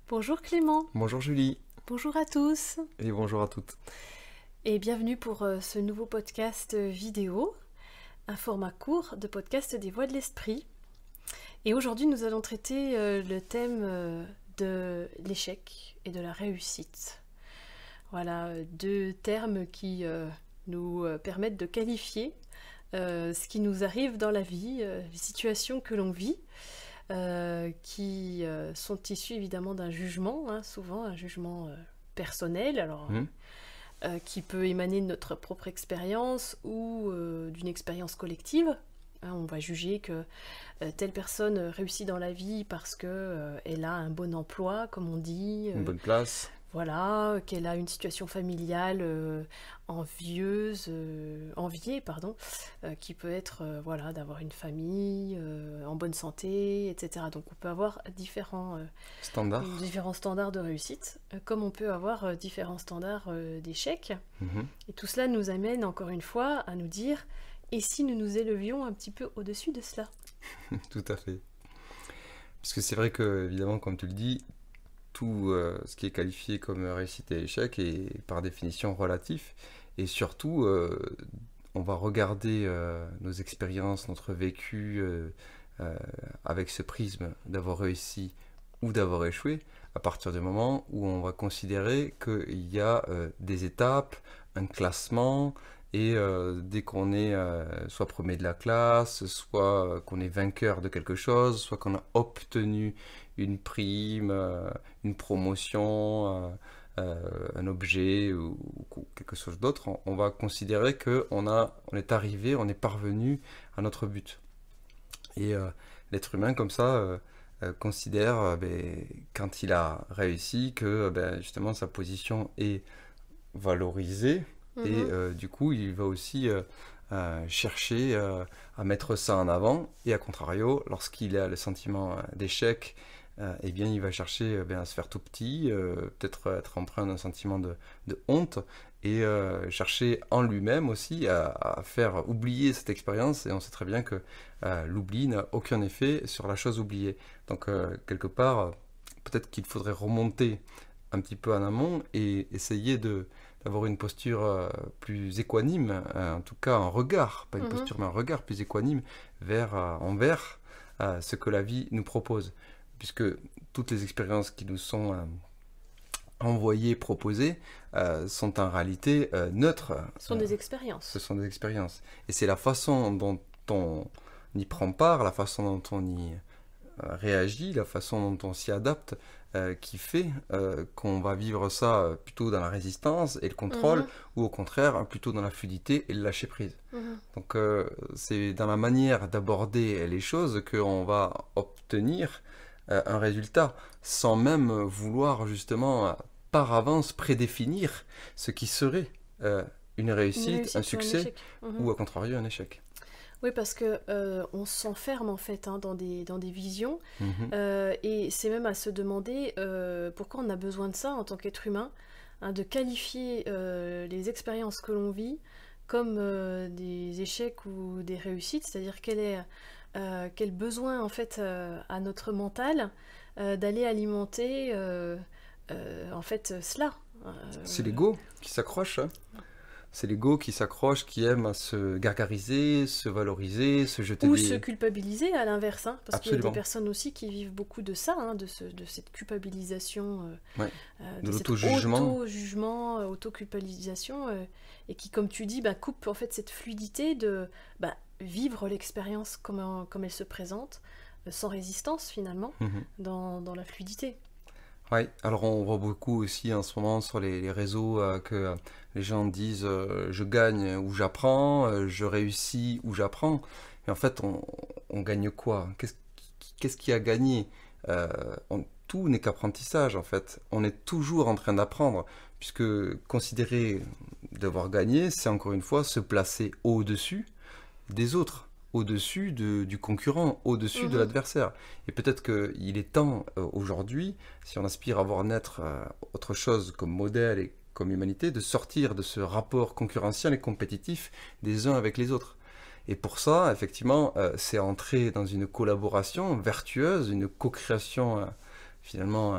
Bonjour Clément, Bonjour Julie bonjour à tous et bonjour à toutes. et bienvenue pour ce nouveau podcast vidéo, un format court de podcast des Voix de l'Esprit. Et aujourd'hui nous allons traiter le thème de l'échec et de la réussite. Voilà, deux termes qui nous permettent de qualifier ce qui nous arrive dans la vie, les situations que l'on vit. Qui sont issus évidemment d'un jugement, souvent un jugement personnel, alors qui peut émaner de notre propre expérience ou d'une expérience collective. On va juger que telle personne réussit dans la vie parce que elle a un bon emploi, comme on dit. Une bonne place. Voilà, qu'elle a une situation familiale enviée, qui peut être voilà, d'avoir une famille en bonne santé, etc. Donc on peut avoir différents standards de réussite, comme on peut avoir différents standards d'échec. Et tout cela nous amène encore une fois à nous dire, et si nous nous élevions un petit peu au-dessus de cela? Tout à fait. Parce que c'est vrai que, évidemment, comme tu le dis, tout ce qui est qualifié comme réussite et échec est par définition relatif. Et surtout, on va regarder nos expériences, notre vécu avec ce prisme d'avoir réussi ou d'avoir échoué à partir du moment où on va considérer qu'il y a des étapes, un classement, et dès qu'on est soit premier de la classe, soit qu'on est vainqueur de quelque chose, soit qu'on a obtenu une prime, une promotion, un objet ou quelque chose d'autre, on va considérer qu'on est arrivé, on est parvenu à notre but. Et l'être humain, comme ça, considère, quand il a réussi, que justement sa position est valorisée. Et du coup, il va aussi chercher à mettre ça en avant. Et à contrario, lorsqu'il a le sentiment d'échec, eh bien, il va chercher à se faire tout petit, peut-être être empreint d'un sentiment de honte, et chercher en lui-même aussi à faire oublier cette expérience. Et on sait très bien que l'oubli n'a aucun effet sur la chose oubliée. Donc, quelque part, peut-être qu'il faudrait remonter un petit peu en amont et essayer d'avoir une posture plus équanime, en tout cas un regard, pas une posture mais un regard plus équanime envers ce que la vie nous propose. Puisque toutes les expériences qui nous sont envoyées, proposées, sont en réalité neutres. Ce sont des expériences. Ce sont des expériences. Et c'est la façon dont on y prend part, la façon dont on y réagit, la façon dont on s'y adapte, qui fait qu'on va vivre ça plutôt dans la résistance et le contrôle, ou au contraire plutôt dans la fluidité et le lâcher prise. Donc c'est dans la manière d'aborder les choses qu'on va obtenir un résultat, sans même vouloir justement par avance prédéfinir ce qui serait une réussite, un succès, ou à contrario un échec. Oui, parce que on s'enferme en fait dans des visions, et c'est même à se demander pourquoi on a besoin de ça en tant qu'être humain, de qualifier les expériences que l'on vit comme des échecs ou des réussites, c'est-à-dire quel besoin en fait à notre mental d'aller alimenter en fait cela. C'est l'ego qui s'accroche, hein. C'est l'ego qui s'accroche, qui aime à se gargariser, se valoriser, se jeter ou se culpabiliser à l'inverse, parce qu'il y a des Absolument. personnes aussi qui vivent beaucoup de ça, de cette culpabilisation, Ouais. de cet auto-jugement, auto-culpabilisation, et qui, comme tu dis, coupe en fait cette fluidité de vivre l'expérience comme elle se présente, sans résistance finalement, dans la fluidité. Oui, alors on voit beaucoup aussi en ce moment sur les réseaux que les gens disent je gagne ou j'apprends, je réussis ou j'apprends. Et en fait, on gagne quoi? Qu'est-ce qui a gagné? Tout n'est qu'apprentissage en fait. On est toujours en train d'apprendre, puisque considérer devoir gagner, c'est encore une fois se placer au-dessus des autres, au-dessus du concurrent, au-dessus de l'adversaire. Et peut-être qu'il est temps aujourd'hui, si on aspire à voir naître autre chose comme modèle et comme humanité, de sortir de ce rapport concurrentiel et compétitif des uns avec les autres. Et pour ça, effectivement, c'est entrer dans une collaboration vertueuse, une co-création finalement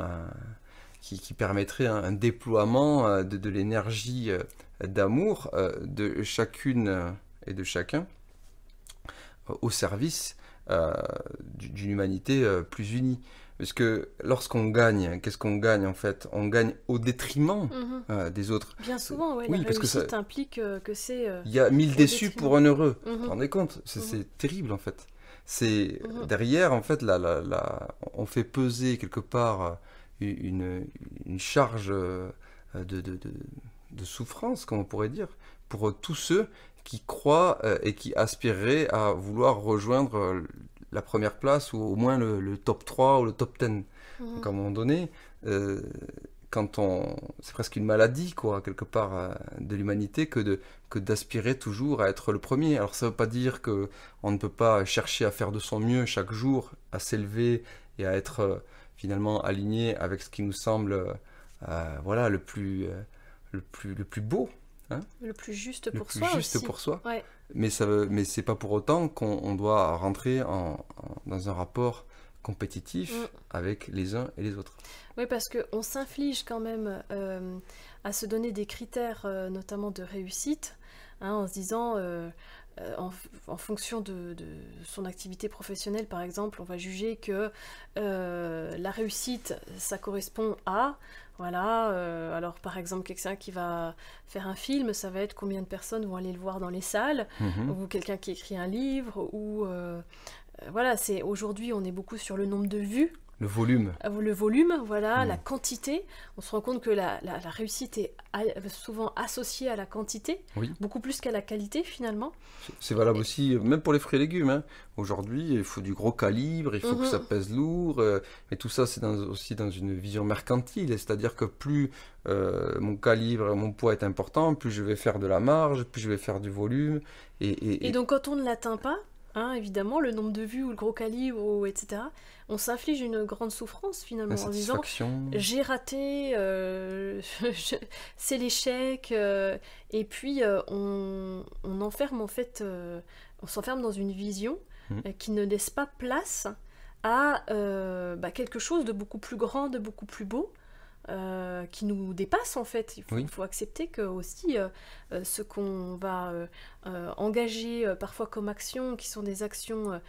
qui permettrait un déploiement de l'énergie d'amour de chacune et de chacun au service d'une humanité plus unie. Parce que lorsqu'on gagne, qu'est-ce qu'on gagne en fait? On gagne au détriment des autres. Bien souvent, ouais, Oui, la parce que réussite implique que c'est il y a 1000 déçus détriment. pour un heureux. Mhm. Vous vous rendez compte? C'est terrible en fait. C'est Mhm. derrière en fait on fait peser quelque part une charge de souffrance, comme on pourrait dire, pour tous ceux qui croient et qui aspireraient à vouloir rejoindre la première place ou au moins le top 3 ou le top 10. Donc à un moment donné, c'est presque une maladie, quoi, quelque part, de l'humanité que d'aspirer toujours à être le premier. Alors ça ne veut pas dire qu'on ne peut pas chercher à faire de son mieux chaque jour, à s'élever et à être finalement aligné avec ce qui nous semble voilà, le plus beau. Hein, le plus juste le pour plus soi juste aussi. pour soi. Ouais. Mais c'est pas pour autant qu'on doit rentrer dans un rapport compétitif avec les uns et les autres. Oui, parce qu'on s'inflige quand même à se donner des critères, notamment de réussite, hein, en se disant, en fonction de son activité professionnelle, par exemple, on va juger que la réussite, ça correspond à... Voilà, alors par exemple, quelqu'un qui va faire un film, ça va être combien de personnes vont aller le voir dans les salles, ou quelqu'un qui écrit un livre, ou... voilà, aujourd'hui, on est beaucoup sur le nombre de vues. Le volume. Le volume, voilà, la quantité. On se rend compte que la réussite est souvent associée à la quantité, beaucoup plus qu'à la qualité finalement. C'est valable aussi, même pour les fruits et légumes. Hein. Aujourd'hui, il faut du gros calibre, il faut que ça pèse lourd. Mais tout ça, c'est aussi dans une vision mercantile. C'est-à-dire que plus mon calibre, mon poids est important, plus je vais faire de la marge, plus je vais faire du volume. Et donc quand on ne l'atteint pas, hein, évidemment, le nombre de vues ou le gros calibre, etc., on s'inflige une grande souffrance finalement en disant j'ai raté, c'est l'échec, et puis on enferme en fait, on s'enferme dans une vision qui ne laisse pas place à quelque chose de beaucoup plus grand, de beaucoup plus beau. Qui nous dépasse en fait. Il faut accepter que aussi ce qu'on va engager parfois comme action, qui sont des actions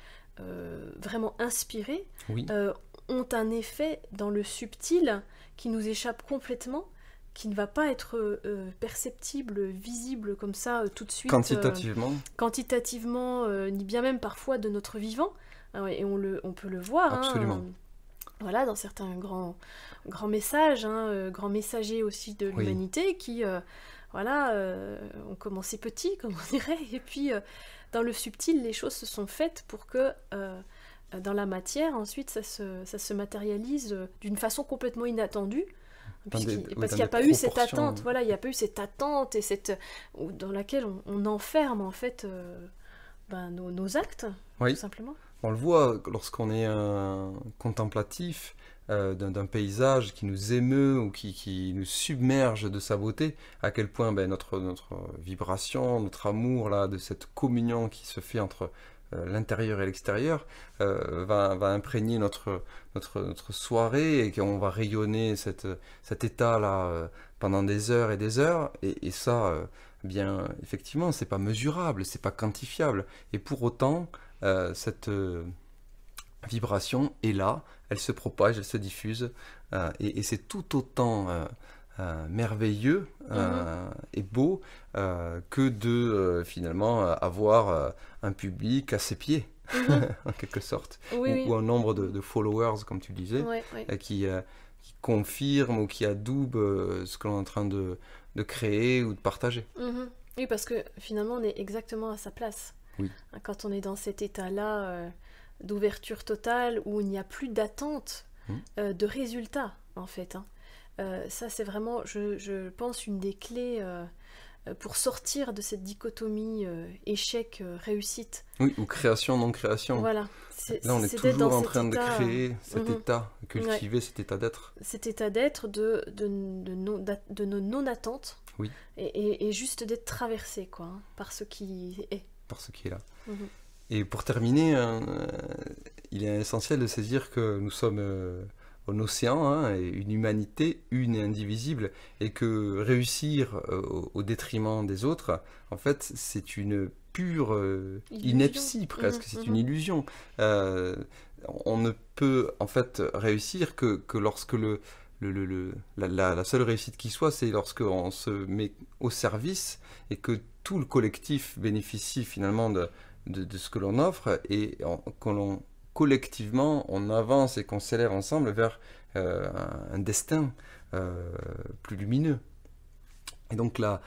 vraiment inspirées, ont un effet dans le subtil qui nous échappe complètement, qui ne va pas être perceptible, visible comme ça tout de suite. Quantitativement, ni bien même parfois de notre vivant. Et on peut le voir. Absolument. Hein, voilà, dans certains grands messages, grands messagers aussi de l'humanité qui, ont commencé petits, comme on dirait, et puis dans le subtil, les choses se sont faites pour que dans la matière, ensuite, ça se matérialise d'une façon complètement inattendue, parce qu'il n'y a pas eu cette attente, il n'y a pas eu cette attente et dans laquelle on enferme en fait nos actes, tout simplement. On le voit lorsqu'on est un contemplatif d'un paysage qui nous émeut ou qui nous submerge de sa beauté, à quel point notre vibration, notre amour là, de cette communion qui se fait entre l'intérieur et l'extérieur va imprégner notre soirée et qu'on va rayonner cet état-là pendant des heures et des heures. Et ça, bien effectivement, c'est pas mesurable, c'est pas quantifiable. Et pour autant, cette vibration est là, elle se propage, elle se diffuse, et c'est tout autant merveilleux et beau que de finalement avoir un public à ses pieds, en quelque sorte, ou un nombre de followers, comme tu disais, qui confirme ou qui adoube ce que l'on est en train de créer ou de partager. Oui, parce que finalement, on est exactement à sa place. Quand on est dans cet état-là d'ouverture totale, où il n'y a plus d'attente de résultats, en fait. Ça, c'est vraiment, je pense, une des clés pour sortir de cette dichotomie échec-réussite. Oui, ou création-non-création. Voilà. Là, on est toujours en train de créer cet état, cultiver cet état d'être. Cet état d'être de nos non-attentes, et juste d'être traversé, quoi, par ce qui est. Par ce qui est là. Et pour terminer, il est essentiel de saisir que nous sommes un océan, hein, et une humanité une et indivisible, et que réussir au détriment des autres, en fait, c'est une pure ineptie presque, c'est une illusion. On ne peut en fait réussir que lorsque la seule réussite qui soit, c'est lorsqu'on se met au service et que tout le collectif bénéficie finalement de ce que l'on offre et collectivement on avance et qu'on s'élève ensemble vers un destin plus lumineux. Et donc la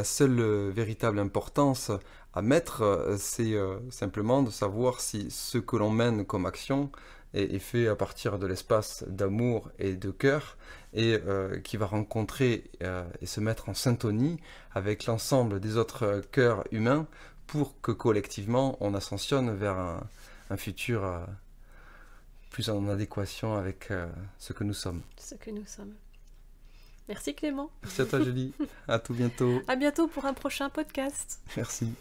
seule véritable importance à mettre, c'est simplement de savoir si ce que l'on mène comme action est fait à partir de l'espace d'amour et de cœur, et qui va rencontrer et se mettre en syntonie avec l'ensemble des autres cœurs humains pour que collectivement on ascensionne vers un futur plus en adéquation avec ce que nous sommes. Ce que nous sommes. Merci Clément. Merci à toi Julie, à tout bientôt. À bientôt pour un prochain podcast. Merci.